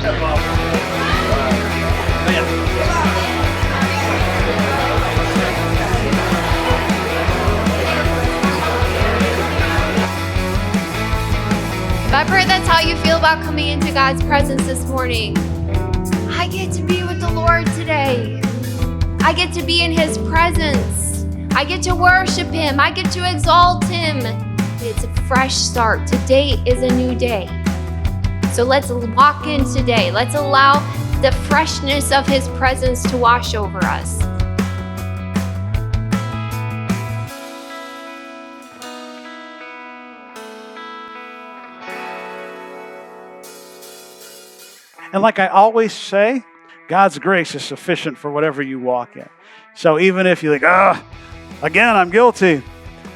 If I pray that's how you feel about coming into God's presence this morning, I get to be with the Lord today. I get to be in His presence. I get to worship Him. I get to exalt Him. It's a fresh start. Today is a new day. So let's walk in today. Let's allow the freshness of His presence to wash over us. And like I always say, God's grace is sufficient for whatever you walk in. So even if you're like, again, I'm guilty,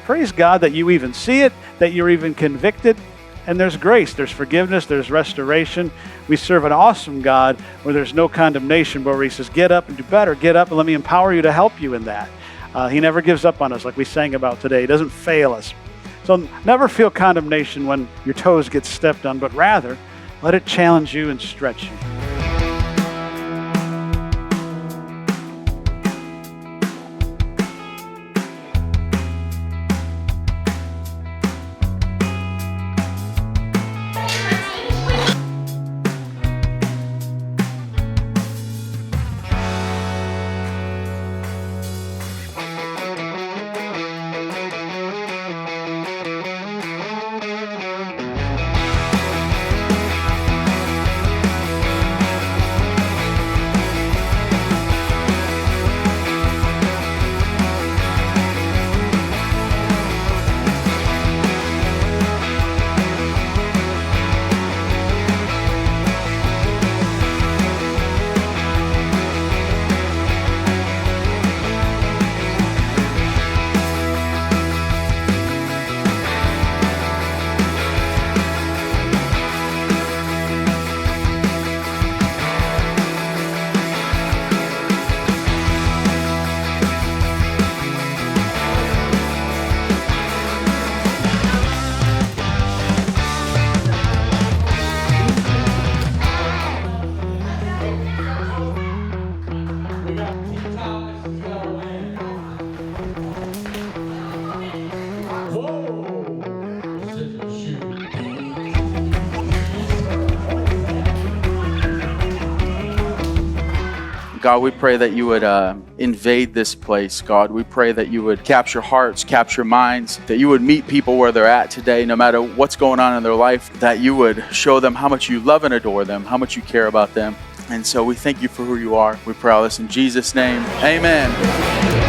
praise God that you even see it, that you're even convicted. And there's grace, there's forgiveness, there's restoration. We serve an awesome God where there's no condemnation, but where He says, get up and do better, get up and let me empower you to help you in that. He never gives up on us like we sang about today. He doesn't fail us. So never feel condemnation when your toes get stepped on, but rather, let it challenge you and stretch you. God, we pray that you would invade this place, God. We pray that you would capture hearts, capture minds, that you would meet people where they're at today, no matter what's going on in their life, that you would show them how much you love and adore them, how much you care about them. And so we thank you for who you are. We pray all this in Jesus' name. Amen.